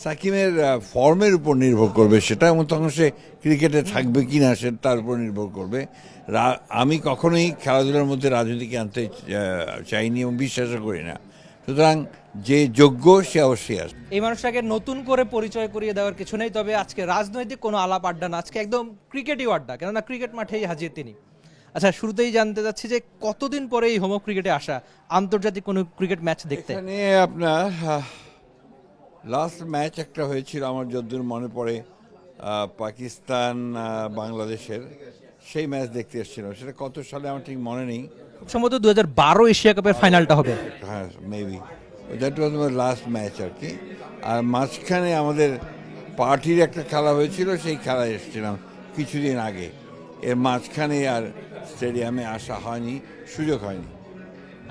সাকিবের ফর্মের উপর নির্ভর করবে সেটা, এবং তখন সে ক্রিকেটে থাকবে কি না সে তার উপর নির্ভর করবে। আমি কখনোই খেলাধুলার মধ্যে রাজনীতিকে আনতে চাইনি এবং বিশ্বাসও করি না। সুতরাং যে যোগ্য সে অবশ্যই আসবে। এই মানুষটাকে নতুন করে পরিচয় করিয়ে দেওয়ার কিছু নেই, তবে আজকে রাজনৈতিক কোনো আলাপ আড্ডা না, আজকে একদম ক্রিকেটই আড্ডা, কেননা ক্রিকেট মাঠেই হাজির তিনি। আচ্ছা, শুরুতেই জানতে চাচ্ছি যে কতদিন পরে এই হোম ক্রিকেটে আসা, আন্তর্জাতিক কোনো ক্রিকেট ম্যাচ দেখতে? এখানে আপনার লাস্ট ম্যাচ একটা হয়েছিল আমার যতদূর মনে পড়ে, পাকিস্তান বাংলাদেশের, সেই ম্যাচ দেখতে এসেছিলাম। সেটা কত সালে আমার ঠিক মনে নেই। খুব সম্ভবত 2012 এশিয়া কাপের ফাইনালটা হবে। হ্যাঁ, maybe that was my last match আর কি। আর মাঝখানে আমাদের পার্টির একটা খেলা হয়েছিল, সেই খেলায় এসেছিলাম কিছুদিন আগে। এর মাঝখানে আর স্টেডিয়ামে আসা হয়নি, সুযোগ হয়নি।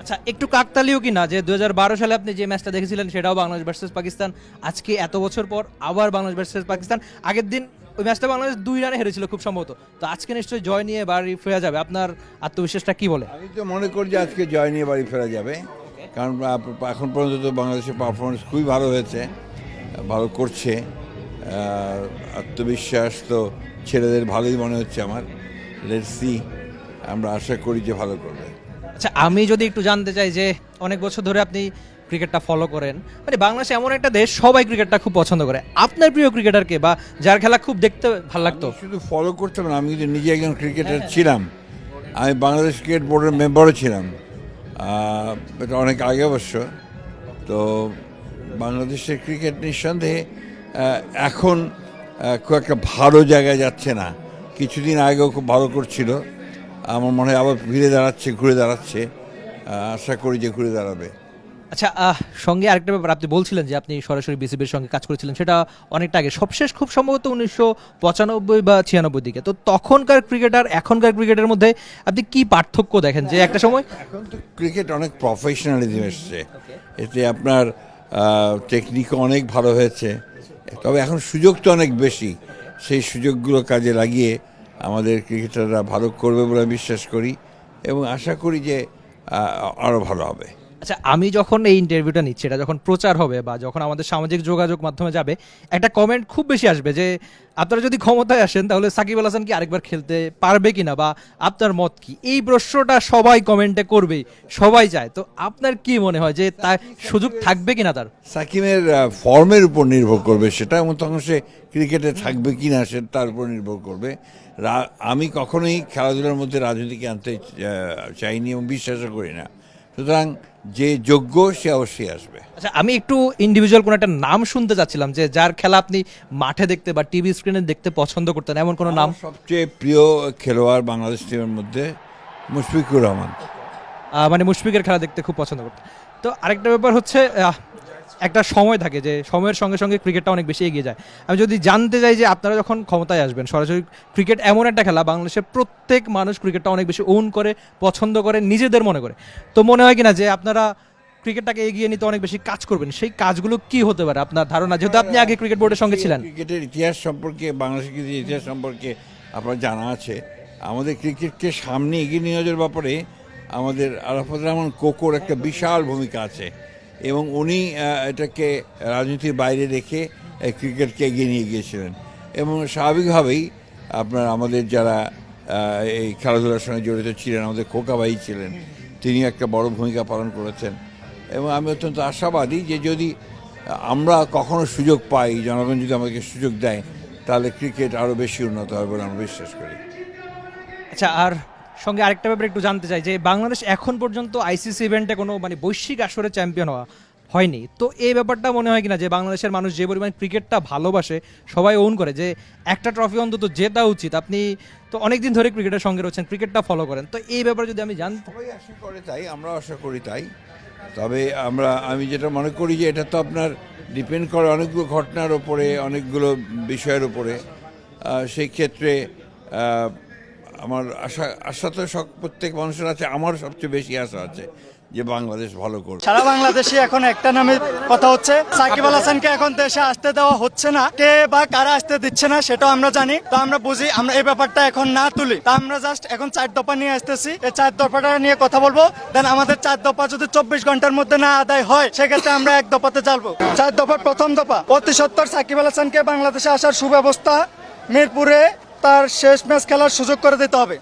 আচ্ছা, একটু কাকতালীয় কি না যে 2012 সালে আপনি যে ম্যাচটা দেখেছিলেন সেটাও বাংলাদেশ ভার্সেস পাকিস্তান, আজকে এত বছর পর আবার বাংলাদেশ ভার্সেস পাকিস্তান। আগের দিন ওই ম্যাচটা বাংলাদেশ 2 রানে হেরেছিল খুব সম্ভবত, তো আজকে নিশ্চয়ই জয় নিয়ে বাড়ি ফেরা যাবে। আপনার আত্মবিশ্বাসটা কি বলে? আমি তো মনে করি যে আজকে জয় নিয়ে বাড়ি ফেরা যাবে, কারণ এখন পর্যন্ত তো বাংলাদেশের পারফরমেন্স খুবই ভালো হয়েছে, ভালো করছে। আত্মবিশ্বাস তো ছেলেদের ভালোই মনে হচ্ছে আমার। লেটস সি, আমরা আশা করি যে ভালো করবে। আচ্ছা, আমি যদি একটু জানতে চাই যে অনেক বছর ধরে আপনি ক্রিকেটটা ফলো করেন, মানে বাংলাদেশ এমন একটা দেশ সবাই ক্রিকেটটা খুব পছন্দ করে, আপনার প্রিয় ক্রিকেটারকে বা যার খেলা খুব দেখতে ভালো লাগতো? আমি শুধু ফলো করতাম না, আমি কিন্তু নিজে একজন ক্রিকেটার ছিলাম। আমি বাংলাদেশ ক্রিকেট বোর্ডের মেম্বারও ছিলাম, এটা অনেক আগে অবশ্য। তো বাংলাদেশের ক্রিকেট নিঃসন্দেহে এখন খুব একটা ভালো জায়গায় যাচ্ছে না। কিছুদিন আগেও খুব ভালো করছিল, আমার মনে হয় আবার ঘুরে দাঁড়াচ্ছে। আশা করি যে ঘুরে দাঁড়াবে। আচ্ছা, সঙ্গে আরেকটা ব্যাপার, আপনি বলছিলেন যে আপনি সরাসরি বিসিবির সঙ্গে কাজ করেছিলেন, সেটা অনেকটা আগে, সবশেষ খুব সম্ভবত 1995 বা 96 দিকে। তো তখনকার ক্রিকেটার এখনকার ক্রিকেটের মধ্যে আপনি কি পার্থক্য দেখেন যে একটা সময়? এখন তো ক্রিকেট অনেক প্রফেশনালিজম এসছে, এতে আপনার টেকনিকও অনেক ভালো হয়েছে, তবে এখন সুযোগ তো অনেক বেশি। সেই সুযোগগুলো কাজে লাগিয়ে আমাদের ক্রিকেটাররা ভালো করবে বলে বিশ্বাস করি, এবং আশা করি যে আরও ভালো হবে। আচ্ছা, আমি যখন এই ইন্টারভিউটা নিচ্ছি, এটা যখন প্রচার হবে বা যখন আমাদের সামাজিক যোগাযোগ মাধ্যমে যাবে, একটা কমেন্ট খুব বেশি আসবে যে আপনারা যদি ক্ষমতায় আসেন তাহলে সাকিব আল হাসান কি আরেকবার খেলতে পারবে কিনা, বা আপনার মত কি? এই প্রশ্নটা সবাই কমেন্টে করবেই, সবাই চায়। তো আপনার কি মনে হয় যে তার সুযোগ থাকবে কিনা? তার সাকিবের ফর্মের উপর নির্ভর করবে সেটা, এবং তখন সে ক্রিকেটে থাকবে কি না সে তার উপর নির্ভর করবে। আমি কখনোই খেলাধুলার মধ্যে রাজনীতিকে আনতে চাইনি এবং বিশ্বাসও করি না। সুতরাং যে যোগ্য সে অবশ্যই আসবে। আচ্ছা, আমি একটু ইন্ডিভিজুয়াল কোন একটা নাম শুনতে চাচ্ছিলাম যে যার খেলা আপনি মাঠে দেখতে বা টিভি স্ক্রিনে দেখতে পছন্দ করতেন, এমন কোনো নাম? সবচেয়ে প্রিয় খেলোয়াড় বাংলাদেশ টিমের মধ্যে মুশফিকুর রহমান। মানে মুশফিকের খেলা দেখতে খুব পছন্দ করতেন। তো আরেকটা ব্যাপার হচ্ছে, একটা সময় থাকে যে সময়ের সঙ্গে সঙ্গে ক্রিকেটটা অনেক বেশি এগিয়ে যায়। আমি যদি জানতে চাই যে আপনারা যখন ক্ষমতায় আসবেন, সরাসরি ক্রিকেট এমন একটা খেলা বাংলাদেশের প্রত্যেক মানুষ ক্রিকেটটা অনেক বেশি ওন করে, পছন্দ করে, নিজেদের মনে করে। তো মনে হয় কিনা যে আপনারা ক্রিকেটটাকে এগিয়ে নিতে অনেক বেশি কাজ করবেন? সেই কাজগুলো কি হতে পারে আপনার ধারণা, যেহেতু আপনি আগে ক্রিকেট বোর্ডের সঙ্গে ছিলেন? ক্রিকেটের ইতিহাস সম্পর্কে, বাংলাদেশের ক্রিকেটের ইতিহাস সম্পর্কে আপনার জানা আছে। আমাদের ক্রিকেটকে সামনে এগিয়ে নিয়ে যাওয়ার ব্যাপারে আমাদের আরাফাত রহমান কোকোর একটা বিশাল ভূমিকা আছে, এবং উনি এটাকে রাজনীতির বাইরে রেখে ক্রিকেটকে এগিয়ে নিয়ে গিয়েছিলেন। এবং স্বাভাবিকভাবেই আপনার আমাদের যারা এই খেলাধুলার সঙ্গে জড়িত ছিলেন, আমাদের খোকা ভাই ছিলেন, তিনি একটা বড় ভূমিকা পালন করেছেন। এবং আমি অত্যন্ত আশাবাদী যে যদি আমরা কখনো সুযোগ পাই, জনগণ যদি আমাদেরকে সুযোগ দেয়, তাহলে ক্রিকেট আরও বেশি উন্নত হবে বলে আমরা বিশ্বাস করি। আচ্ছা, আর সঙ্গে আরেকটা ব্যাপারে একটু জানতে চাই যে বাংলাদেশ এখন পর্যন্ত আইসিসি ইভেন্টে কোনো মানে বৈশ্বিক আসরে চ্যাম্পিয়ন হয়নি। তো এই ব্যাপারটা মনে হয় কিনা যে বাংলাদেশের মানুষ যে পরিমাণ ক্রিকেটটা ভালোবাসে, সবাই ওন করে, যে একটা ট্রফি অন্তত জেতা উচিত? আপনি তো অনেকদিন ধরে ক্রিকেটের সঙ্গে রয়েছেন, ক্রিকেটটা ফলো করেন, তো এই ব্যাপারে যদি আমি জানতে। সবাই আশা করে তাই, আমরাও আশা করি তাই। তবে আমি যেটা মনে করি যে এটা তো আপনার ডিপেন্ড করে অনেকগুলো ঘটনার ওপরে, অনেকগুলো বিষয়ের উপরে। সেই ক্ষেত্রে আমার আশা তো প্রত্যেক মানুষের আছে, আমার সবচেয়ে বেশি আশা আছে যে বাংলাদেশ ভালো করবে। সারা বাংলাদেশে এখন একটা নামে কথা হচ্ছে, সাকিব আল হাসানকে এখন দেশে আসতে দেওয়া হচ্ছে না। কে বা কারা আসতে দিচ্ছে না সেটাও আমরা জানি, তো আমরা বুঝি, আমরা এই ব্যাপারটা এখন না তুলি। তা আমরা জাস্ট এখন 4 দফা নিয়ে আসতেছি, এই 4 দফাটা নিয়ে কথা বলবো। দেন আমাদের 4 দফা যদি 24 ঘন্টার মধ্যে না আদায় হয়, সেক্ষেত্রে আমরা 1 দফাতে যাবো। 4 দফার প্রথম দফা, অতি সত্বর সাকিব আল হাসানকে বাংলাদেশে আসার সুব্যবস্থা, মিরপুরে তার শেষ ম্যাচ খেলার সুযোগ করে দিতে হবে।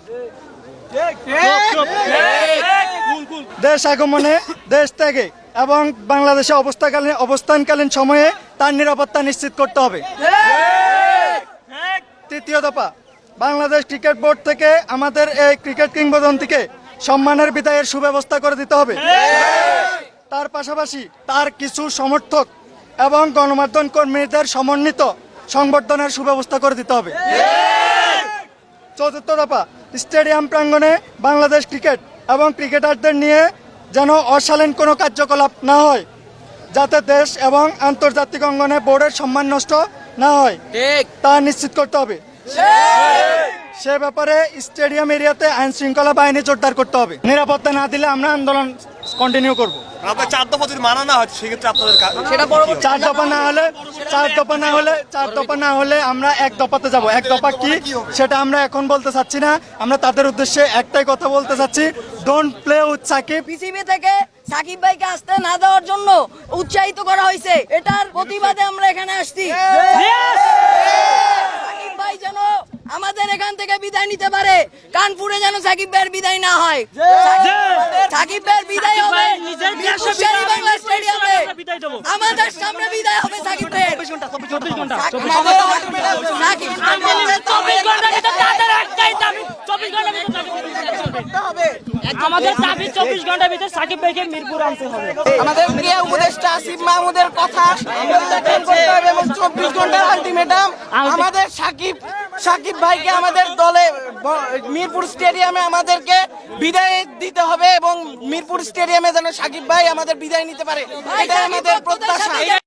দেশ আগমনে, দেশ ত্যাগে এবং বাংলাদেশে অবস্থানকালীন সময়ে তার নিরাপত্তা নিশ্চিত করতে হবে। তৃতীয় দফা, বাংলাদেশ ক্রিকেট বোর্ড থেকে আমাদের এই ক্রিকেট কিংবদন্তিকে সম্মানের বিদায়ের সুব্যবস্থা করে দিতে হবে। তার পাশাপাশি তার কিছু সমর্থক এবং গণমাধ্যম কর্মীদের সমন্বিত সংবর্ধনার সুব্যবস্থা করে দিতে হবে। চতুর্থ দফা, স্টেডিয়াম প্রাঙ্গণে বাংলাদেশ ক্রিকেট এবং ক্রিকেটারদের নিয়ে যেন অশালীন কোনো কার্যকলাপ না হয়, যাতে দেশ এবং আন্তর্জাতিক অঙ্গনে বোর্ডের সম্মান নষ্ট না হয়, তা নিশ্চিত করতে হবে। সে ব্যাপারে স্টেডিয়াম এরিয়াতে আইন শৃঙ্খলা বাহিনী জোরদার করতে হবে। নিরাপত্তা না দিলে আমরা আন্দোলন কন্টিনিউ করব। আপনার 4 দফা যদি মানা না হয় সেক্ষেত্রে আপনাদের সেটা 4 দফা না হলে আমরা 1 দফাতে যাব। 1 দফা কি সেটা আমরা এখন বলতে চাচ্ছি না, আমরা তাদের উদ্দেশ্যে একটাই কথা বলতে চাচ্ছি, don't play with Shakib. PCB থেকে সাকিব ভাইকে আসতে না দেওয়ার জন্য উৎসাহিত করা হয়েছে, এটার প্রতিবাদে আমরা এখানে আসছি। সাকিব ভাই যেন আমাদের এখান থেকে বিদায় নিতে পারে, কানপুরে যেন সাকিব ভাইয়ের বিদায় না হয়। সাকিব ভাইয়ের বিদায় হবে মিরপুর শেরেবাংলা স্টেডিয়ামে, আমাদের সামনে বিদায় হবে সাকিব ভাইয়ের। আমাদের দাবি 24 ঘন্টার ভিতরে সাকিব ভাইকে মিরপুর আনতে হবে। আমাদের প্রিয় উপদেষ্টা আসিফ মাহমুদের কথা প্রত্যাখ্যান করতে হবে এবং 24 ঘন্টার আলটিমেটাম আমাদের সাকিব ভাইকে আমাদের দলে মিরপুর স্টেডিয়ামে আমাদেরকে বিদায় দিতে হবে এবং মিরপুর স্টেডিয়ামে যেন সাকিব ভাই আমাদের বিদায় নিতে পারে, এটাই আমাদের প্রত্যাশা।